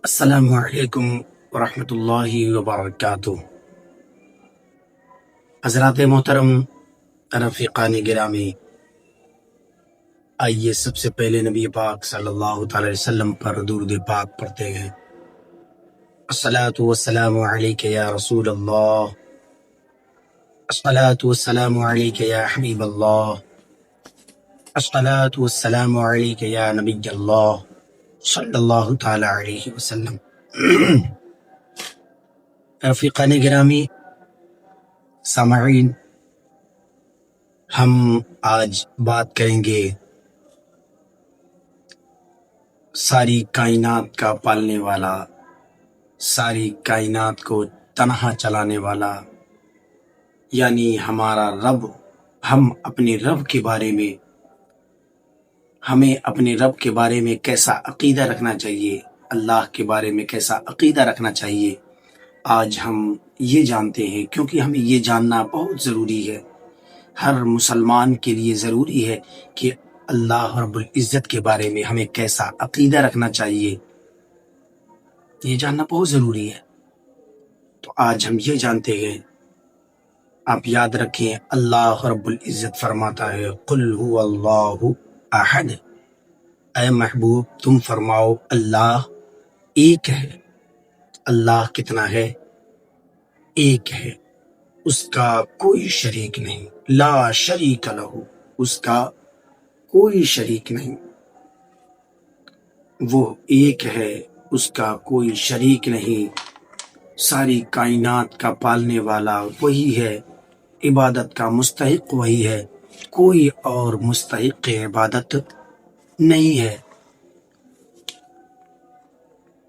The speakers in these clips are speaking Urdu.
السلام علیکم ورحمۃ اللہ وبرکاتہ۔ حضرات محترم، رفیقان گرامی، آئیے سب سے پہلے نبی پاک صلی اللہ تعالی وسلم پر درود پاک پڑھتے ہیں۔ الصلاۃ والسلام علیک یا رسول اللہ، الصلاۃ والسلام علیک یا حبیب اللہ، الصلاۃ والسلام علیک یا نبی اللہ صلی اللہ تعالی علیہ وسلم۔ رفیقان گرامی، سامعین، ہم آج بات کریں گے ساری کائنات کا پالنے والا، ساری کائنات کو تنہا چلانے والا، یعنی ہمارا رب۔ ہم اپنے رب کے بارے میں، ہمیں اپنے رب کے بارے میں کیسا عقیدہ رکھنا چاہیے، اللہ کے بارے میں کیسا عقیدہ رکھنا چاہیے، آج ہم یہ جانتے ہیں، کیونکہ ہمیں یہ جاننا بہت ضروری ہے۔ ہر مسلمان کے لیے ضروری ہے کہ اللہ رب العزت کے بارے میں ہمیں کیسا عقیدہ رکھنا چاہیے، یہ جاننا بہت ضروری ہے۔ تو آج ہم یہ جانتے ہیں۔ آپ یاد رکھیں، اللہ رب العزت فرماتا ہے قل هو اللہ احد، اے محبوب تم فرماؤ اللہ ایک ہے۔ اللہ کتنا ہے؟ ایک ہے، اس کا کوئی شریک نہیں، لا شریک لہ، اس کا کوئی شریک نہیں، وہ ایک ہے، اس کا کوئی شریک نہیں۔ ساری کائنات کا پالنے والا وہی ہے، عبادت کا مستحق وہی ہے، کوئی اور مستحق عبادت نہیں ہے۔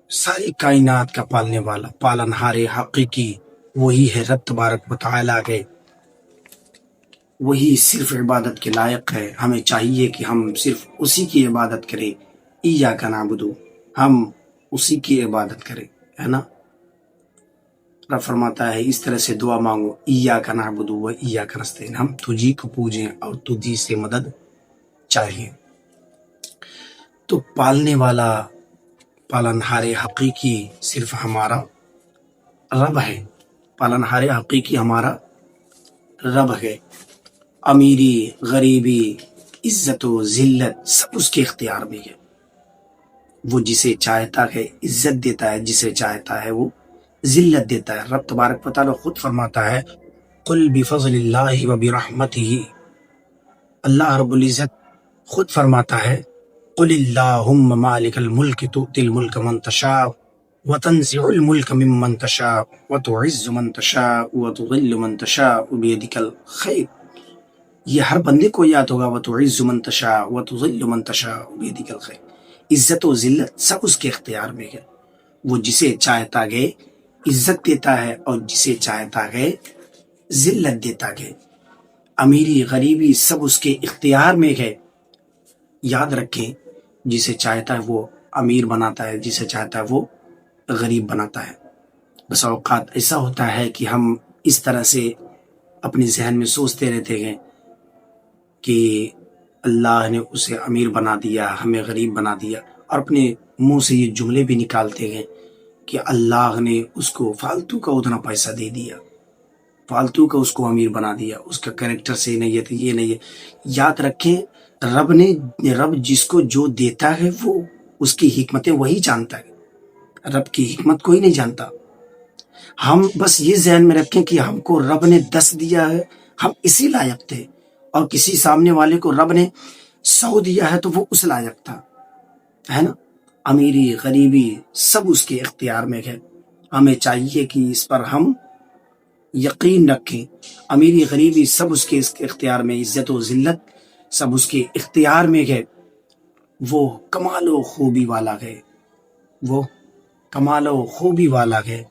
ساری کائنات کا پالنے والا، پالنہار حقیقی وہی ہے، رب تبارک و تعالیٰ کے، وہی صرف عبادت کے لائق ہے۔ ہمیں چاہیے کہ ہم صرف اسی کی عبادت کریں، ایاک نعبد، ہم اسی کی عبادت کریں، ہے نا۔ رب فرماتا ہے اس طرح سے دعا مانگو، ایاک نعبد و ایاک نستعین، ہم تجھی کو پوجیں اور تجھی سے مدد چاہیے۔ تو پالنے والا، پالنہار حقیقی صرف ہمارا رب ہے، پالنہار حقیقی ہمارا رب ہے۔ امیری، غریبی، عزت و ذلت سب اس کے اختیار میں ہے۔ وہ جسے چاہتا ہے عزت دیتا ہے، جسے چاہتا ہے وہ ذلت دیتا ہے۔ رب تبارک و تعالیٰ خود فرماتا ہے قل بفضل اللہ و برحمتہ، اللہ رب العزت خود فرماتا ہے قل اللہم مالک الملک تؤتی الملک من تشاء وتنزع الملک ممن تشاء وتعز من تشاء وتذل من تشاء بیدک الخیر۔ یہ ہر بندے کو یاد ہوگا، وتعز من تشاء وتذل من تشاء بیدک الخیر۔ عزت و ذلت سب اس کے اختیار میں ہے۔ وہ جسے چاہتا ہے عزت دیتا ہے اور جسے چاہتا ہے ذلت دیتا ہے۔ امیری، غریبی سب اس کے اختیار میں ہے۔ یاد رکھیں، جسے چاہتا ہے وہ امیر بناتا ہے، جسے چاہتا ہے وہ غریب بناتا ہے۔ بس اوقات ایسا ہوتا ہے کہ ہم اس طرح سے اپنے ذہن میں سوچتے رہتے ہیں کہ اللہ نے اسے امیر بنا دیا، ہمیں غریب بنا دیا، اور اپنے منہ سے یہ جملے بھی نکالتے ہیں کہ اللہ نے اس کو فالتو کا اتنا پیسہ دے دیا، فالتو کا اس کو امیر بنا دیا، اس کا کریکٹر سے نہیں ہے تو یہ نہیں ہے۔ یاد رکھیں، رب جس کو جو دیتا ہے وہ اس کی حکمتیں وہی جانتا ہے، رب کی حکمت کوئی نہیں جانتا۔ ہم بس یہ ذہن میں رکھیں کہ ہم کو رب نے 10 دیا ہے، ہم اسی لائق تھے، اور کسی سامنے والے کو رب نے 100 دیا ہے تو وہ اس لائق تھا، ہے نا۔ امیری، غریبی سب اس کے اختیار میں ہے۔ ہمیں چاہیے کہ اس پر ہم یقین رکھیں۔ امیری، غریبی سب اس کے اختیار میں، عزت و ذلت سب اس کے اختیار میں ہے۔ وہ کمال و خوبی والا ہے، وہ کمال و خوبی والا ہے،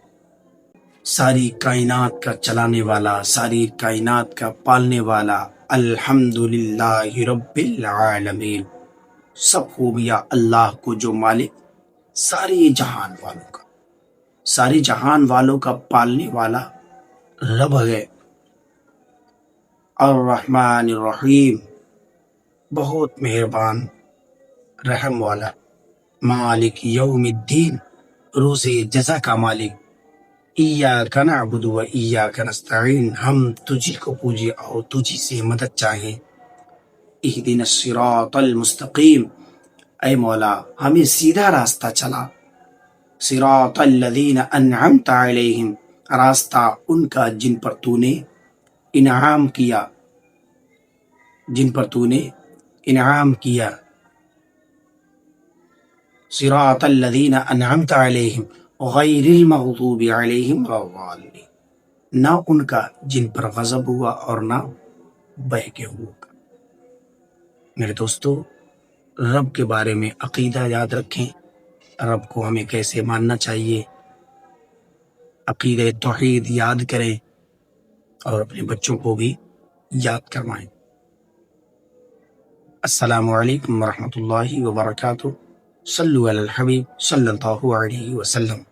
ساری کائنات کا چلانے والا، ساری کائنات کا پالنے والا۔ الحمدللہ رب العالمین، سب خوبیاں اللہ کو جو مالک سارے جہان والوں کا، سارے جہان والوں کا پالنے والا رب ہے۔ الرحمن الرحیم، بہت مہربان، رحم والا۔ مالک یوم الدین، روز جزا کا مالک، ایاک نعبد و ایاک نستعین، ہم تجھی کو پوجے اور تجھی سے مدد چاہیں۔ اہدنا الصراط المستقیم، اے مولا ہمیں سیدھا راستہ چلا۔ صراط الذین انعمت علیہم، راستہ ان کا جن پر تو نے انعام کیا، جن پر تو نے انعام کیا۔ صراط الذین انعمت علیہم غیر المغضوب علیہم ولا الضالین، نہ ان کا جن پر غضب ہوا اور نہ بہکے ہوا۔ میرے دوستو، رب کے بارے میں عقیدہ یاد رکھیں، رب کو ہمیں کیسے ماننا چاہیے، عقیدہ توحید یاد کریں اور اپنے بچوں کو بھی یاد کروائیں۔ السلام علیکم ورحمۃ اللہ وبرکاتہ۔ صلو علی الحبیب صلی اللہ علیہ وسلم۔